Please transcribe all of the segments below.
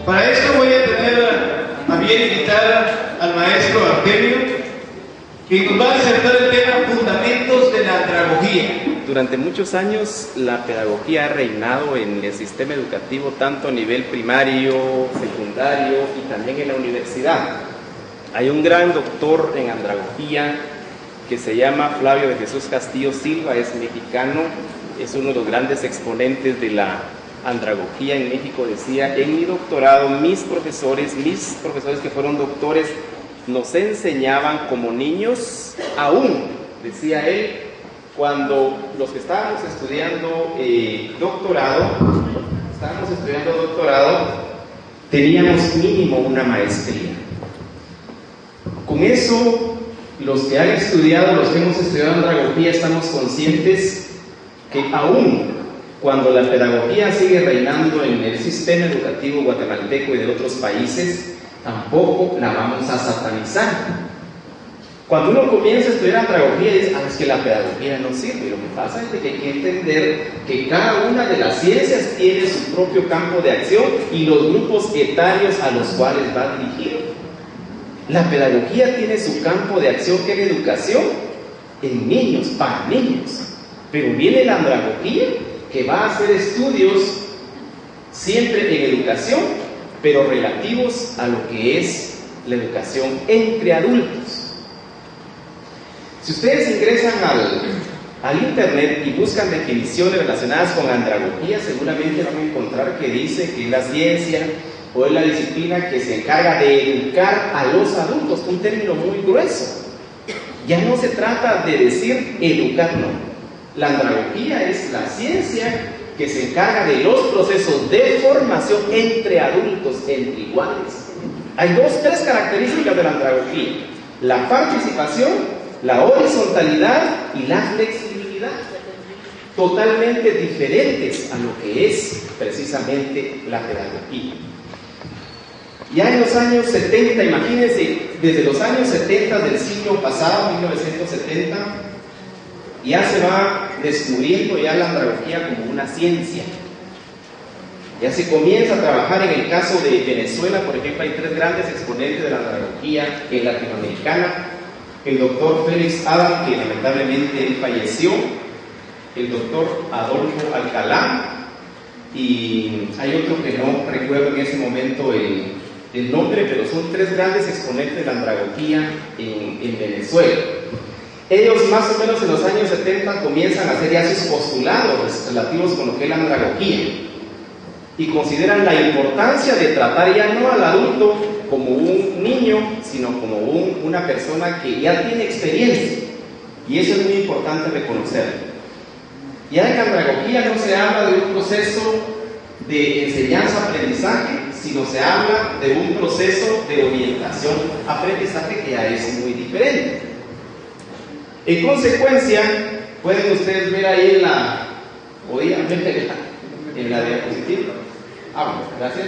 Para esto voy a tener a bien invitar al maestro Artemio, que nos va a presentar el tema Fundamentos de la Andragogía. Durante muchos años la pedagogía ha reinado en el sistema educativo, tanto a nivel primario, secundario y también en la universidad. Hay un gran doctor en andragogía que se llama Flavio de Jesús Castillo Silva, es mexicano, es uno de los grandes exponentes de la andragogía en México. Decía: en mi doctorado mis profesores que fueron doctores nos enseñaban como niños, aún, decía él, cuando los que estábamos estudiando doctorado, teníamos mínimo una maestría. Con eso, los que han estudiado, los que hemos estudiado andragogía, estamos conscientes que aún cuando la pedagogía sigue reinando en el sistema educativo guatemalteco y de otros países, tampoco la vamos a satanizar. Cuando uno comienza a estudiar andragogía, dice: es que la pedagogía no sirve. Y lo que pasa es que hay que entender que cada una de las ciencias tiene su propio campo de acción y los grupos etarios a los cuales va dirigido. La pedagogía tiene su campo de acción, que es educación en niños, para niños. Pero viene la andragogía, que va a hacer estudios siempre en educación, pero relativos a lo que es la educación entre adultos. Si ustedes ingresan al internet y buscan definiciones relacionadas con andragogía, seguramente van a encontrar que dice que es la ciencia o es la disciplina que se encarga de educar a los adultos, un término muy grueso. Ya no se trata de decir educar, no. La andragogía es la ciencia que se encarga de los procesos de formación entre adultos, entre iguales. Hay tres características de la andragogía: la participación, la horizontalidad y la flexibilidad, totalmente diferentes a lo que es precisamente la pedagogía. Ya en los años 70, imagínense, desde los años 70 del siglo pasado, 1970, ya se va descubriendo ya la andragogía como una ciencia. Ya se comienza a trabajar. En el caso de Venezuela, por ejemplo, hay tres grandes exponentes de la andragogía latinoamericana: el doctor Félix Adam, que lamentablemente falleció, el doctor Adolfo Alcalá, y hay otro que no recuerdo en ese momento el nombre, pero son tres grandes exponentes de la andragogía en Venezuela. Ellos más o menos en los años 70 comienzan a hacer ya sus postulados relativos con lo que es la andragogía y consideran la importancia de tratar ya no al adulto como un niño, sino como una persona que ya tiene experiencia, y eso es muy importante reconocerlo. Ya en la andragogía no se habla de un proceso de enseñanza-aprendizaje, sino se habla de un proceso de orientación-aprendizaje que ya es muy diferente. En consecuencia, pueden ustedes ver ahí en la diapositiva. Bueno, gracias.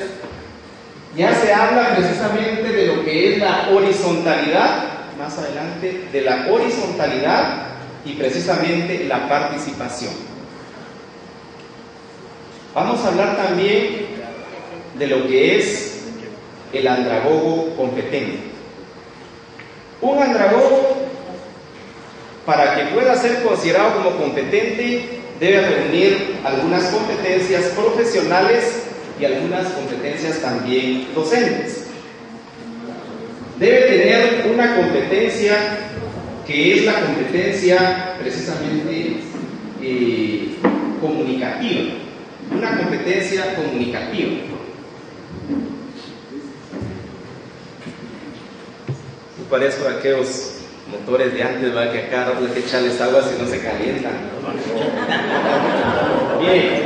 Ya se habla precisamente de lo que es la horizontalidad, más adelante, de la horizontalidad y precisamente la participación. Vamos a hablar también de lo que es el andragogo competente. Un andragogo, para que pueda ser considerado como competente, debe reunir algunas competencias profesionales y algunas competencias también docentes. Debe tener una competencia que es la competencia precisamente comunicativa. Una competencia comunicativa. Yo parezco aquellos motores de antes, ¿verdad? Que acá rato hay que echarles agua si no se calientan. Bien,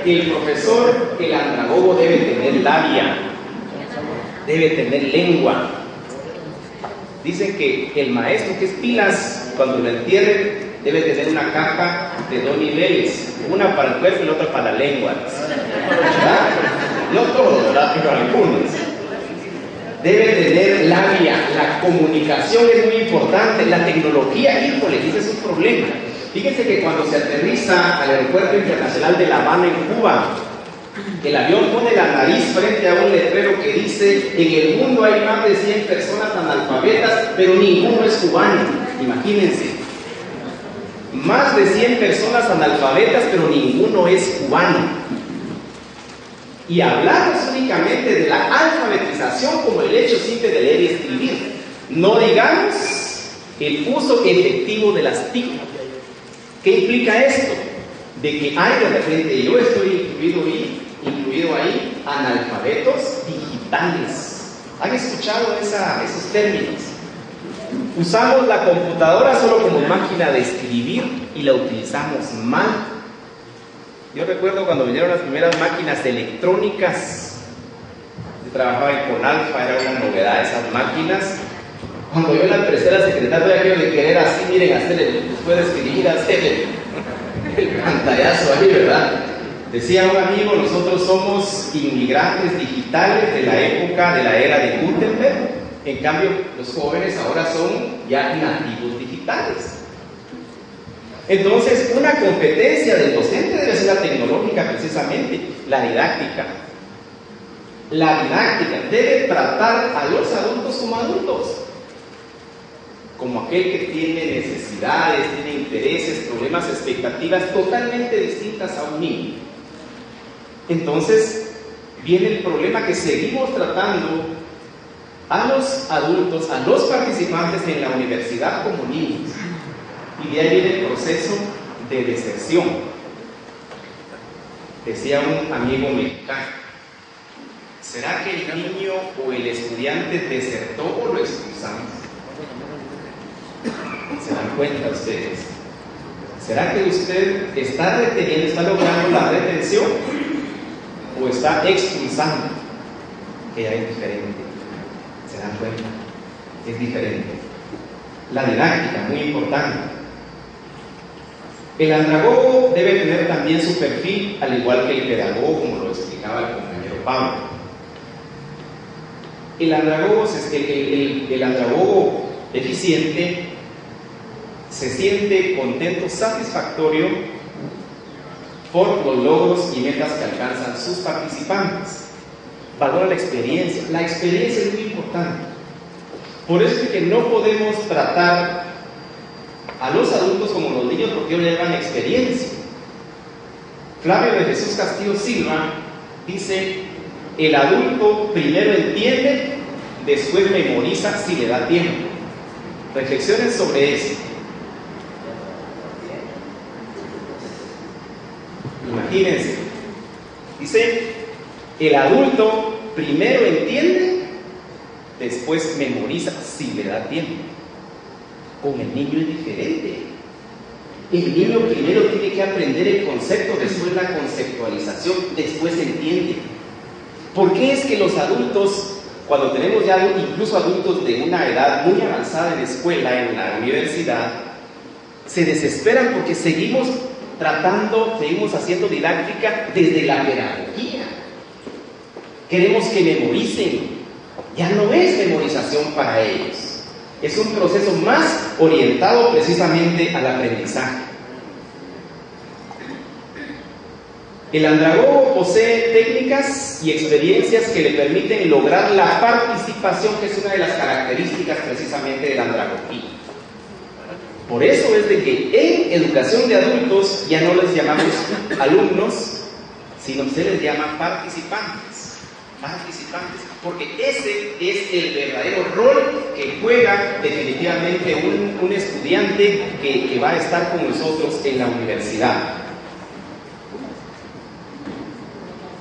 el profesor, el andragogo, debe tener labia, debe tener lengua. Dicen que el maestro, que es pilas, cuando lo entierren, debe tener una capa de 2 niveles, una para el cuerpo y la otra para la lengua, ¿verdad? No todos, ¿verdad? Pero algunos. Debe tener labia, la comunicación es muy importante. La tecnología, híjole, ese es un problema. Fíjense que cuando se aterriza al aeropuerto internacional de La Habana en Cuba, El avión pone la nariz frente a un letrero que dice: en el mundo hay más de 100 personas analfabetas, pero ninguno es cubano. Imagínense, más de 100 personas analfabetas, pero ninguno es cubano. Y hablamos únicamente de la alfabetización como el hecho simple de leer y escribir. No digamos el uso efectivo de las TIC. ¿Qué implica esto? De que hay de repente, yo estoy incluido ahí, analfabetos digitales. ¿Han escuchado esos términos? Usamos la computadora solo como máquina de escribir y la utilizamos mal. Yo recuerdo cuando vinieron las primeras máquinas electrónicas. Yo trabajaba en Conalfa, era una novedad esas máquinas. Cuando yo la presté a la secretaria, aquello de querer así, miren, después de escribir, hacer el pantallazo ahí, ¿verdad? Decía un amigo, nosotros somos inmigrantes digitales de la época de la era de Gutenberg. En cambio, los jóvenes ahora son ya nativos digitales. Entonces, una competencia del docente debe ser la tecnológica, precisamente, la didáctica. La didáctica debe tratar a los adultos como adultos, como aquel que tiene necesidades, tiene intereses, problemas, expectativas totalmente distintas a un niño. Entonces, viene el problema que seguimos tratando a los adultos, a los participantes en la universidad como niños. Y de ahí viene el proceso de deserción. Decía un amigo mexicano: ¿será que el niño o el estudiante desertó o lo expulsamos? ¿Se dan cuenta ustedes? ¿Será que usted está reteniendo, está logrando la retención o está expulsando? Que ya es diferente. ¿Se dan cuenta? Es diferente. La didáctica, muy importante. El andragogo debe tener también su perfil, al igual que el pedagogo, como lo explicaba el compañero Pablo. El andragogo eficiente se siente contento, satisfactorio por los logros y metas que alcanzan sus participantes. Valora la experiencia. La experiencia es muy importante. Por eso es que no podemos tratar a los adultos como los niños, porque ellos llevan experiencia. Flavio de Jesús Castillo Silva dice: el adulto primero entiende, después memoriza si le da tiempo. Reflexionen sobre eso. Imagínense, dice: el adulto primero entiende, después memoriza si le da tiempo. Con el niño es diferente. El niño primero tiene que aprender el concepto, después la conceptualización, después entiende. ¿Por qué es que los adultos, cuando tenemos ya incluso adultos de una edad muy avanzada en la escuela, en la universidad, se desesperan porque seguimos haciendo didáctica desde la pedagogía? Queremos que memoricen. Ya no es memorización para ellos. Es un proceso más orientado precisamente al aprendizaje. El andragogo posee técnicas y experiencias que le permiten lograr la participación, que es una de las características precisamente de la andragogía. Por eso es de que en educación de adultos ya no les llamamos alumnos, sino se les llama participantes, porque ese es el verdadero rol que juega definitivamente un estudiante que va a estar con nosotros en la universidad.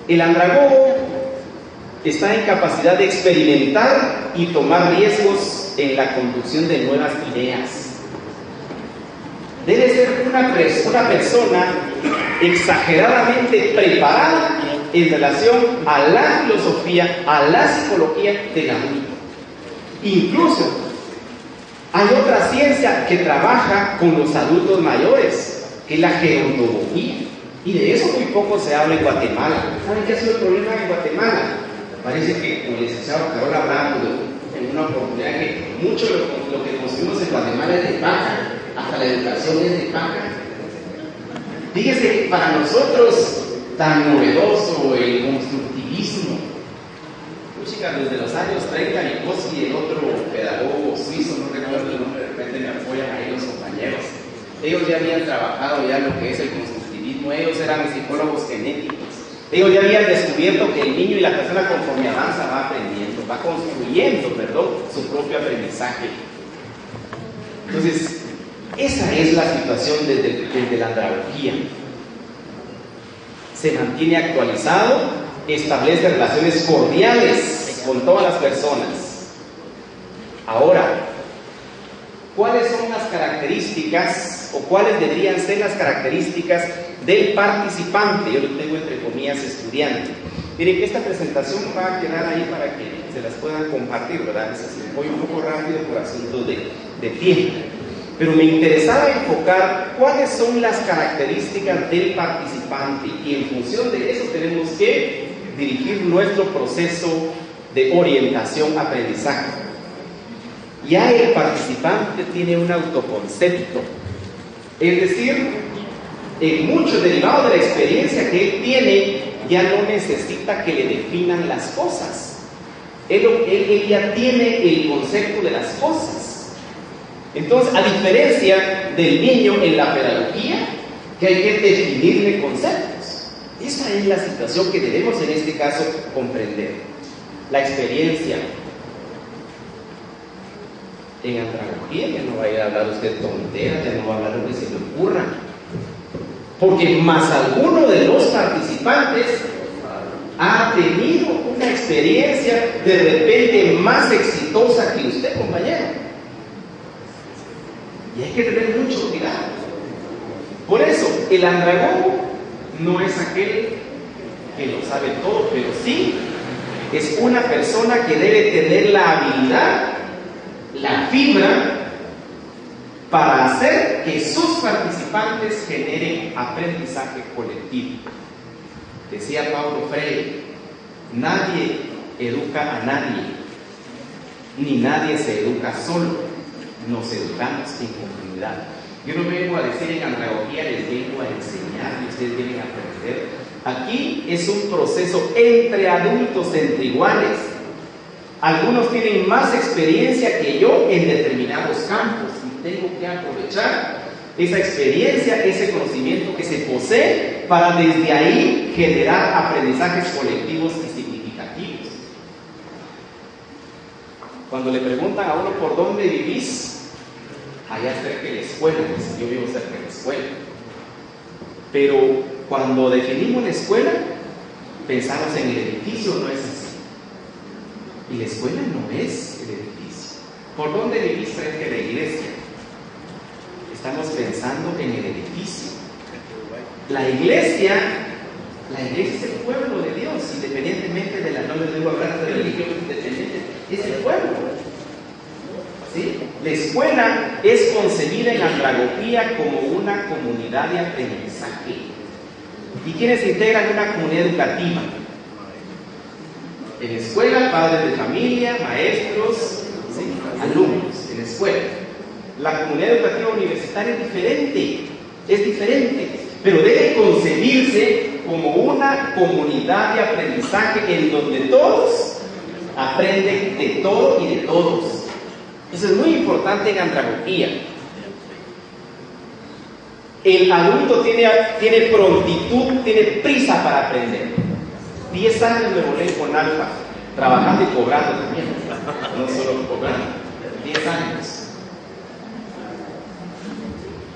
El andragogo está en capacidad de experimentar y tomar riesgos en la conducción de nuevas ideas. Debe ser una persona exageradamente preparada en relación a la filosofía, a la psicología del adulto. Incluso hay otra ciencia que trabaja con los adultos mayores, que es la gerontología, y de eso muy poco se habla en Guatemala. ¿Saben qué ha sido el problema en Guatemala? Parece que el licenciado Carol hablando en una oportunidad que mucho lo que construimos en Guatemala es de paja, hasta la educación es de paja. Fíjese que para nosotros tan novedoso el constructivismo. Chicas, desde los años 30, Vygotsky y el otro pedagogo suizo, no recuerdo el nombre, de repente me apoyan ahí los compañeros. Ellos ya habían trabajado ya lo que es el constructivismo, ellos eran psicólogos genéticos. Ellos ya habían descubierto que el niño y la persona conforme avanza va aprendiendo, va construyendo, su propio aprendizaje. Entonces, esa es la situación desde la andragogía. Se mantiene actualizado, establece relaciones cordiales con todas las personas. Ahora, ¿cuáles son las características o cuáles deberían ser las características del participante? Yo lo tengo entre comillas estudiante. Miren que esta presentación va a quedar ahí para que se las puedan compartir, ¿verdad? Es así, voy un poco rápido por asuntos de tiempo. Pero me interesaba enfocar cuáles son las características del participante y en función de eso tenemos que dirigir nuestro proceso de orientación-aprendizaje. Ya el participante tiene un autoconcepto, es decir, en mucho derivado de la experiencia que él tiene, ya no necesita que le definan las cosas. Él ya tiene el concepto de las cosas. Entonces, a diferencia del niño en la pedagogía, que hay que definirle conceptos. Esa es la situación que debemos en este caso comprender. La experiencia. En andragogía ya no va a ir a hablar usted tonteras, ya no va a hablar lo que se le ocurra. Porque más alguno de los participantes ha tenido una experiencia de repente más exitosa que usted, compañero. Y hay que tener mucho cuidado. Por eso, el andragogo no es aquel que lo sabe todo, pero sí es una persona que debe tener la habilidad, la fibra, para hacer que sus participantes generen aprendizaje colectivo. Decía Paulo Freire, nadie educa a nadie, ni nadie se educa solo, nos educamos en comunidad. Yo no vengo a decir en andragogía, les vengo a enseñar y ustedes vienen a aprender. Aquí es un proceso entre adultos, entre iguales. Algunos tienen más experiencia que yo en determinados campos y tengo que aprovechar esa experiencia, ese conocimiento que se posee para desde ahí generar aprendizajes colectivos y significativos. Cuando le preguntan a uno por dónde vivís, allá cerca de la escuela, dice, yo vivo cerca de la escuela. Pero cuando definimos la escuela, pensamos en el edificio, no es así. Y la escuela no es el edificio. ¿Por dónde vivís frente a la iglesia? Estamos pensando en el edificio. La iglesia es el pueblo de Dios, independientemente de la, no les digo hablar de religión independiente, es el pueblo. ¿Sí? La escuela es concebida en andragogía como una comunidad de aprendizaje. ¿Y quiénes integran una comunidad educativa? En la escuela, padres de familia, maestros, ¿sí? Alumnos, en la escuela. La comunidad educativa universitaria es diferente, pero debe concebirse como una comunidad de aprendizaje en donde todos aprenden de todo y de todos. Eso es muy importante en andragogía. El adulto tiene prontitud, tiene prisa para aprender. 10 años me volé con Alfa, trabajando y cobrando también, no solo cobrando, 10 años.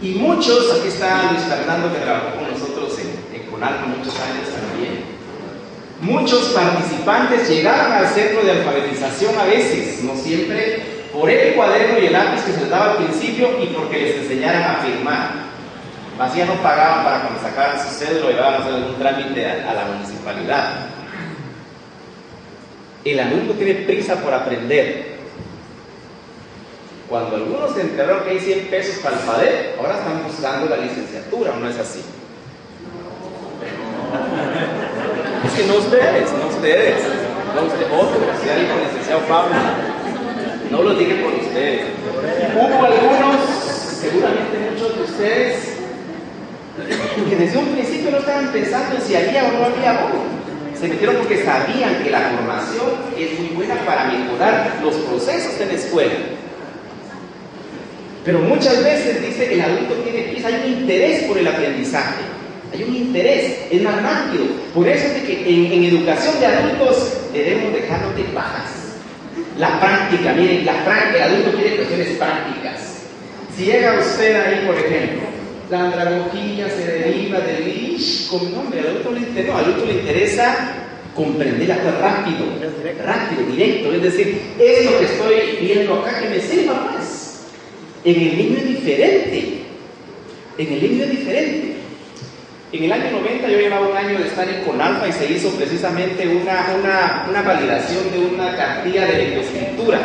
Y muchos, aquí está Luis Fernando que trabajó con nosotros en Conalfa muchos años también. Muchos participantes llegaban al centro de alfabetización a veces, no siempre, por el cuaderno y el lápiz que se les daba al principio y porque les enseñaran a firmar. Más ya no pagaban para cuando sacaran su cédula o llevaban a hacer algún trámite a la municipalidad. El adulto tiene prisa por aprender. Cuando algunos se enteraron que hay 100 pesos para el PADEP, ahora están buscando la licenciatura, ¿o no es así? Es que no ustedes, otros, ya dijo el licenciado Pablo, no lo dije por ustedes. Hubo algunos, seguramente muchos de ustedes, Que desde un principio no estaban pensando en si había o no había bono. Se metieron porque sabían que la formación es muy buena para mejorar los procesos de la escuela. Pero muchas veces, dice, el adulto tiene prisa, hay un interés por el aprendizaje, hay un interés, es más rápido. Por eso es de que en educación de adultos debemos dejarnos de bajas. La práctica, miren, el adulto quiere cuestiones prácticas. Si llega usted ahí, por ejemplo, la andragogía se deriva del ish, con nombre, al adulto le interesa comprenderla rápido, directo, es decir, esto que estoy viendo acá que me sirva más. En el niño es diferente. En el año 90 yo llevaba un año de estar en Conalfa y se hizo precisamente una validación de una cartilla de lectoescritura.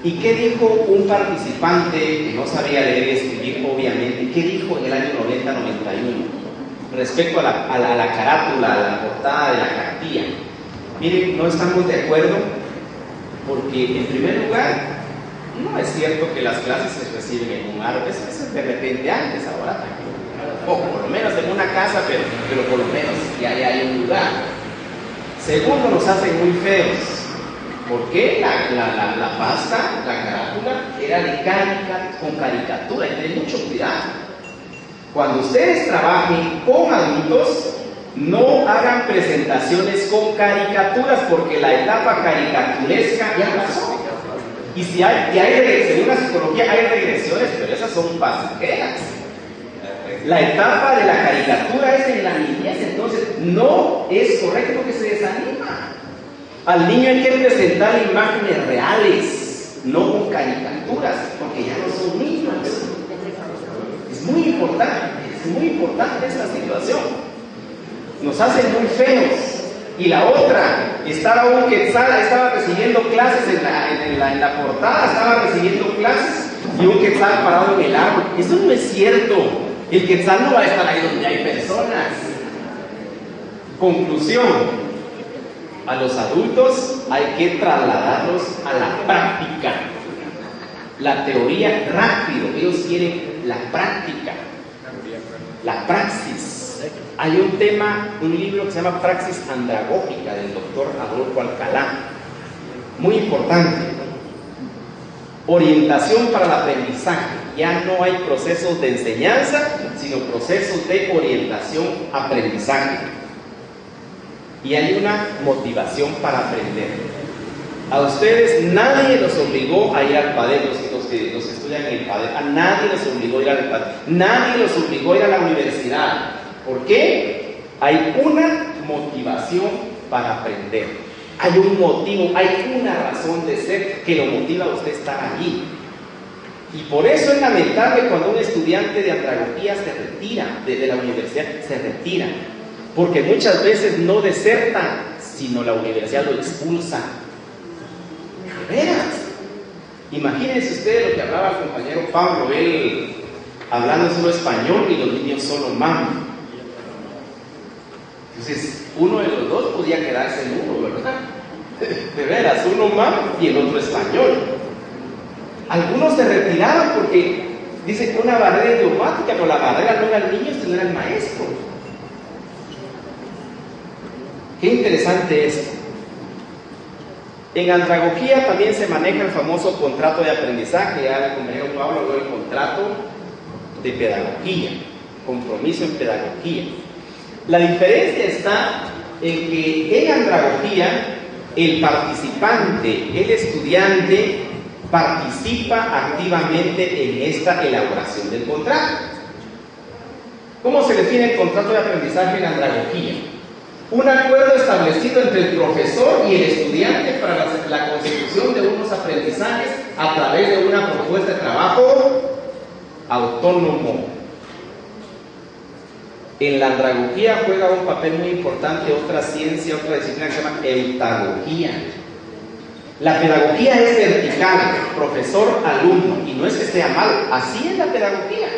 ¿Y qué dijo un participante que no sabía leer y escribir, obviamente? ¿Qué dijo en el año 90-91 respecto a la carátula, a la portada de la cartilla? Miren, no estamos de acuerdo porque, en primer lugar, no es cierto que las clases se reciben en un árbol, eso es de repente antes, ahora o por lo menos en una casa, pero por lo menos ya hay un lugar. Segundo, nos hacen muy feos. ¿Por qué? La pasta, la carátula, era con caricatura, y ten mucho cuidado. Cuando ustedes trabajen con adultos, no hagan presentaciones con caricaturas, porque la etapa caricaturesca ya pasó. Y si según la psicología hay regresiones, pero esas son pasajeras. La etapa de la caricatura es en la niñez, entonces no es correcto que se desanima. Al niño hay que presentar imágenes reales, no con caricaturas, porque ya no son niños. Es muy importante esta situación. Nos hacen muy feos. Y la otra, estaba un quetzal, estaba recibiendo clases en la portada, estaba recibiendo clases y un quetzal parado en el árbol. Eso no es cierto. El quetzal no va a estar ahí donde hay personas. Conclusión: a los adultos hay que trasladarlos a la práctica. La teoría rápido, ellos quieren la práctica, la praxis. Hay un libro que se llama Praxis Andragógica del doctor Adolfo Alcalá, muy importante. Orientación para el aprendizaje. Ya no hay procesos de enseñanza, sino procesos de orientación-aprendizaje. Y hay una motivación para aprender. A ustedes nadie los obligó a ir al PADER, los que estudian en el PADER, a nadie los obligó a ir al PADER, nadie los obligó a ir a la universidad. ¿Por qué? Hay una motivación para aprender. Hay un motivo, hay una razón de ser que lo motiva a usted estar allí. Y por eso es lamentable cuando un estudiante de andragogía se retira de la universidad, se retira. Porque muchas veces no deserta, sino la universidad lo expulsa. ¿De veras? Imagínense ustedes lo que hablaba el compañero Pablo, él hablando solo español y los niños solo mam. Entonces, uno de los dos podía quedarse en uno, ¿verdad? De veras, uno mam y el otro español. Algunos se retiraban porque dicen que una barrera idiomática, pero la barrera no era el niño, sino era el maestro. Qué interesante esto. En andragogía también se maneja el famoso contrato de aprendizaje. Ya el compañero Pablo habló del contrato de pedagogía, compromiso en pedagogía. La diferencia está en que en andragogía el participante, el estudiante, participa activamente en esta elaboración del contrato. ¿Cómo se define el contrato de aprendizaje en andragogía? Un acuerdo establecido entre el profesor y el estudiante para la consecución de unos aprendizajes a través de una propuesta de trabajo autónomo. En la andragogía juega un papel muy importante otra ciencia, otra disciplina que se llama eutagogía. La pedagogía es vertical, profesor-alumno, y no es que sea mal, así es la pedagogía.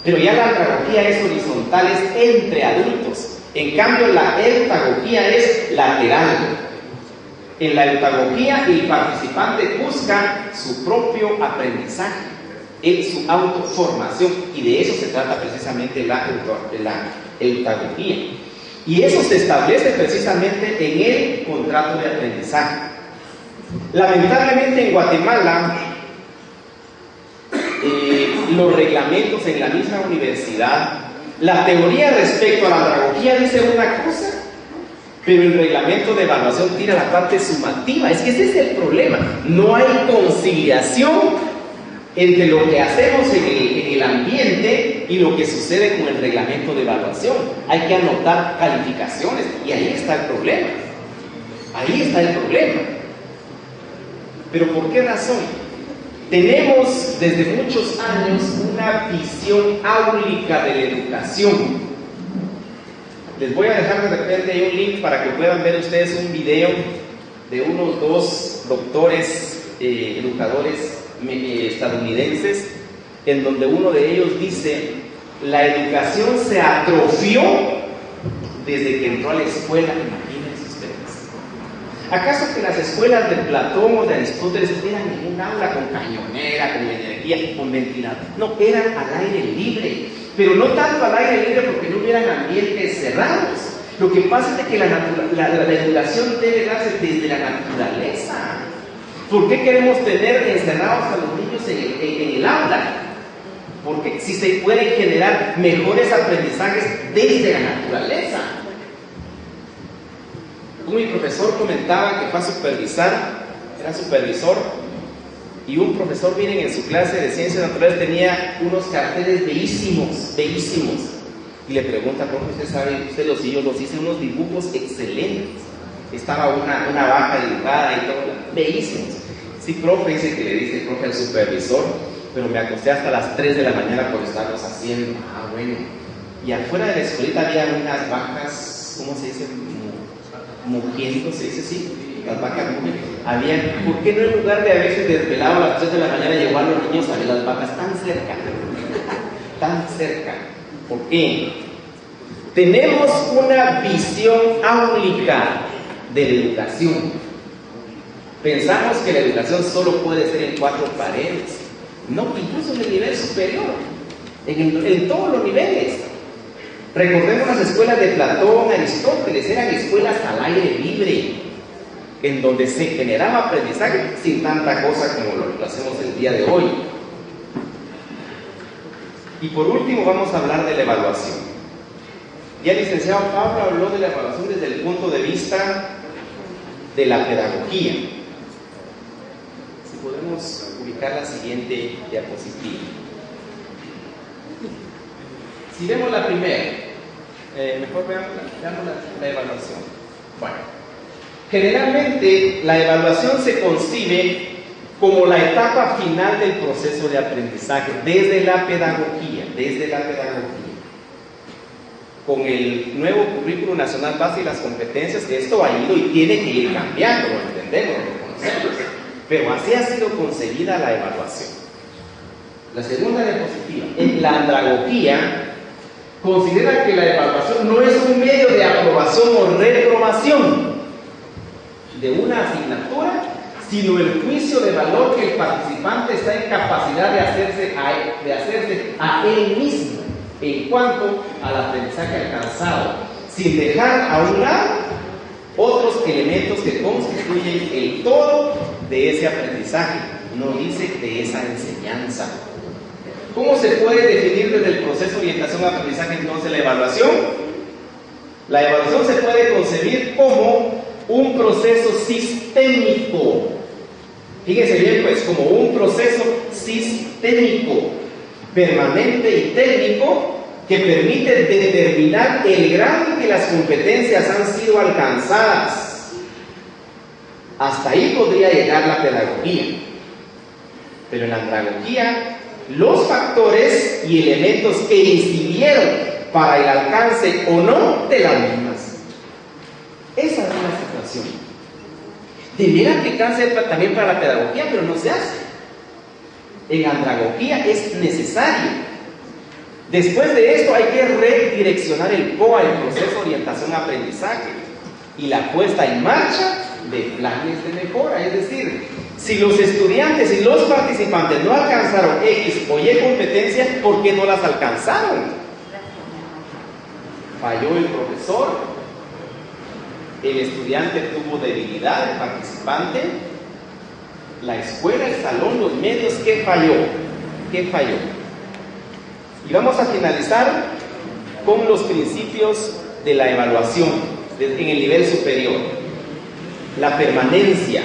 Pero ya la andragogía es horizontal, es entre adultos. En cambio, la eutagogía es lateral. En la eutagogía, el participante busca su propio aprendizaje. en su autoformación, y de eso se trata precisamente la edutagogía. Y eso se establece precisamente en el contrato de aprendizaje. Lamentablemente en Guatemala, los reglamentos en la misma universidad, la teoría respecto a la andragogía dice una cosa, pero el reglamento de evaluación tira la parte sumativa. Es que ese es el problema. No hay conciliación entre lo que hacemos en el ambiente y lo que sucede con el reglamento de evaluación. Hay que anotar calificaciones, y ahí está el problema. Ahí está el problema. ¿Pero por qué razón? Tenemos desde muchos años una visión áulica de la educación. Les voy a dejar de repente ahí un link para que puedan ver ustedes un video de unos 2 doctores educadores estadounidenses, en donde uno de ellos dice: la educación se atrofió desde que entró a la escuela. Imagínense ustedes. ¿Acaso que las escuelas de Platón o de Aristóteles eran en un aula con cañonera, con energía, con ventilador? No, eran al aire libre, pero no tanto al aire libre porque no hubieran ambientes cerrados. Lo que pasa es que la educación debe darse desde la naturaleza. ¿Por qué queremos tener encerrados a los niños en el aula? Porque si se pueden generar mejores aprendizajes desde la naturaleza. Mi profesor comentaba que fue a supervisar, era supervisor, y un profesor, miren, en su clase de ciencias naturales tenía unos carteles bellísimos, bellísimos. Y le pregunta: profe, ¿usted sabe? Usted los hice unos dibujos excelentes. Estaba una vaca dibujada y todo, bellísimos. Sí, profe, dice que le dice el profe al supervisor, pero me acosté hasta las 3 de la mañana por estarlos haciendo. Ah, bueno. Y afuera de la escuelita había unas vacas, ¿cómo se dice? Mugiendo, se dice así, las vacas mugiendo. Había, ¿por qué no en lugar de haberse desvelado a las 3 de la mañana llegó a los niños a ver las vacas tan cerca? Tan cerca. ¿Por qué? Tenemos una visión áulica de la educación. Pensamos que la educación solo puede ser en 4 paredes. No, incluso en el nivel superior, en todos los niveles. Recordemos las escuelas de Platón, Aristóteles, eran escuelas al aire libre, en donde se generaba aprendizaje sin tanta cosa como lo hacemos el día de hoy. Y por último vamos a hablar de la evaluación. Ya el licenciado Pablo habló de la evaluación desde el punto de vista de la pedagogía. Si podemos ubicar la siguiente diapositiva. Si vemos la primera, mejor veamos la evaluación. Bueno, generalmente la evaluación se concibe como la etapa final del proceso de aprendizaje desde la pedagogía. Con el nuevo Currículo Nacional Base y las competencias, esto ha ido y tiene que ir cambiando, lo entendemos, lo conocemos, pero así ha sido concebida la evaluación. La segunda diapositiva. En la andragogía considera que la evaluación no es un medio de aprobación o reprobación de una asignatura, sino el juicio de valor que el participante está en capacidad de hacerse a él mismo en cuanto al aprendizaje alcanzado, sin dejar a un lado otros elementos que constituyen el todo de ese aprendizaje, no dice de esa enseñanza. ¿Cómo se puede definir desde el proceso de orientación a aprendizaje entonces la evaluación? La evaluación se puede concebir como un proceso sistémico. Fíjense bien, pues, como un proceso sistémico, permanente y técnico, que permite determinar el grado en que las competencias han sido alcanzadas. Hasta ahí podría llegar la pedagogía. Pero en la andragogía, los factores y elementos que incidieron para el alcance o no de las mismas. Esa es la situación. Debiera aplicarse también para la pedagogía, pero no se hace. En andragogía es necesario. Después de esto hay que redireccionar el POA, el proceso de orientación-aprendizaje, y la puesta en marcha de planes de mejora. Es decir, si los estudiantes y los participantes no alcanzaron X o Y competencias, ¿por qué no las alcanzaron? Falló el profesor, el estudiante tuvo debilidad, el participante, la escuela, el salón, los medios. ¿Qué falló? ¿Qué falló? Y vamos a finalizar con los principios de la evaluación en el nivel superior. La permanencia.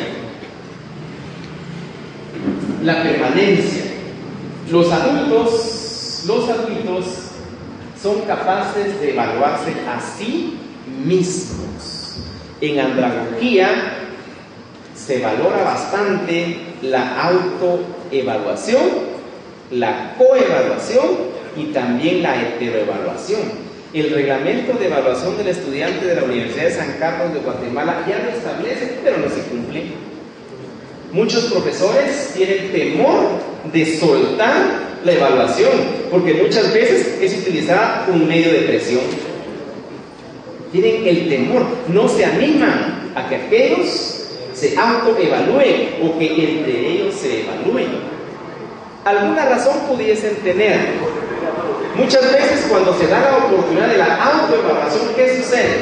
La permanencia. Los adultos son capaces de evaluarse a sí mismos. En andragogía se valora bastante la autoevaluación, la coevaluación y también la heteroevaluación. El reglamento de evaluación del estudiante de la Universidad de San Carlos de Guatemala ya lo establece, pero no se cumple. Muchos profesores tienen temor de soltar la evaluación, porque muchas veces es utilizada como un medio de presión. Tienen el temor, no se animan a que aquellos se autoevalúen o que entre ellos se evalúen. Alguna razón pudiesen tener. Muchas veces cuando se da la oportunidad de la autoevaluación, ¿qué sucede?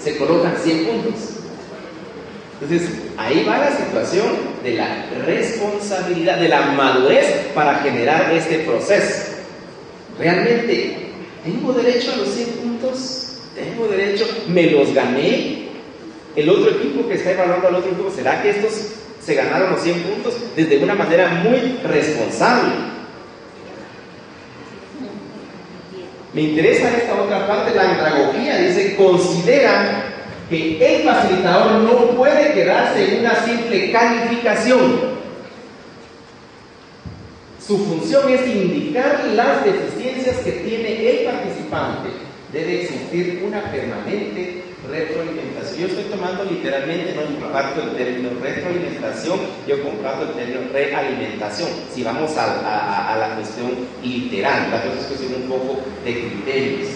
Se colocan 100 puntos. Entonces, ahí va la situación de la responsabilidad, de la madurez para generar este proceso. ¿Realmente tengo derecho a los 100 puntos? ¿Tengo derecho? ¿Me los gané? El otro equipo que está evaluando al otro equipo, ¿será que estos se ganaron los 100 puntos? Desde una manera muy responsable. Me interesa esta otra parte, la andragogía. Dice, considera que el facilitador no puede quedarse en una simple calificación. Su función es indicar las deficiencias que tiene el participante. Debe existir una permanente retroalimentación. Yo estoy tomando literalmente, no comparto el término retroalimentación, yo comparto el término realimentación. Si vamos a la cuestión literal, la cuestión un poco de criterios.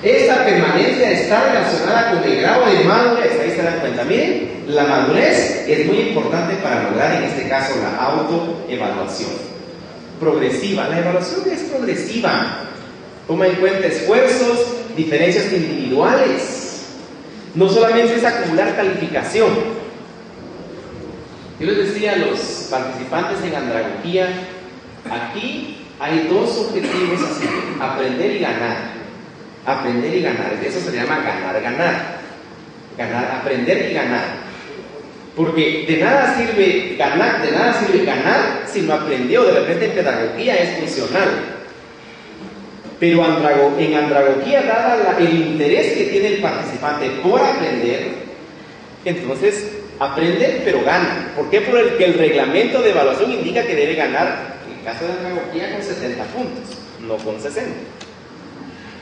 Esta permanencia está relacionada con el grado de madurez. Ahí se dan cuenta. Miren, la madurez es muy importante para lograr, en este caso, la autoevaluación. Progresiva. La evaluación es progresiva. Toma en cuenta esfuerzos, diferencias individuales. No solamente es acumular calificación. Yo les decía a los participantes en andragogía, aquí hay dos objetivos así: aprender y ganar. Aprender y ganar, eso se llama ganar, aprender y ganar. Porque de nada sirve ganar si no aprendió. De repente en pedagogía es funcional, pero en andragogía, dada el interés que tiene el participante por aprender, entonces aprende pero gana. ¿Por qué? Porque el reglamento de evaluación indica que debe ganar, en el caso de andragogía, con 70 puntos, no con 60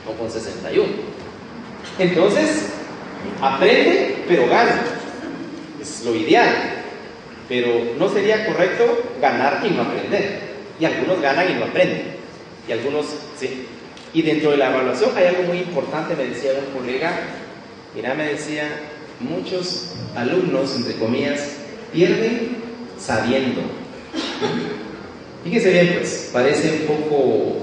o con 61. Entonces, aprende pero gana. Es lo ideal. Pero no sería correcto ganar y no aprender. Y algunos ganan y no aprenden. Y algunos sí. Y dentro de la evaluación hay algo muy importante, me decía un colega. Mira, me decía, muchos alumnos, entre comillas, pierden sabiendo. Fíjense bien, pues, parece un poco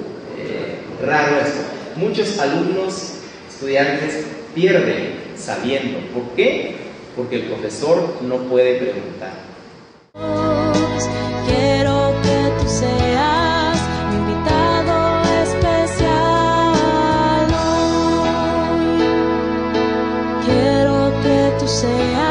raro esto. Muchos alumnos, estudiantes, pierden sabiendo. ¿Por qué? Porque el profesor no puede preguntar. Quiero que tú seas mi invitado especial hoy. Quiero que tú seas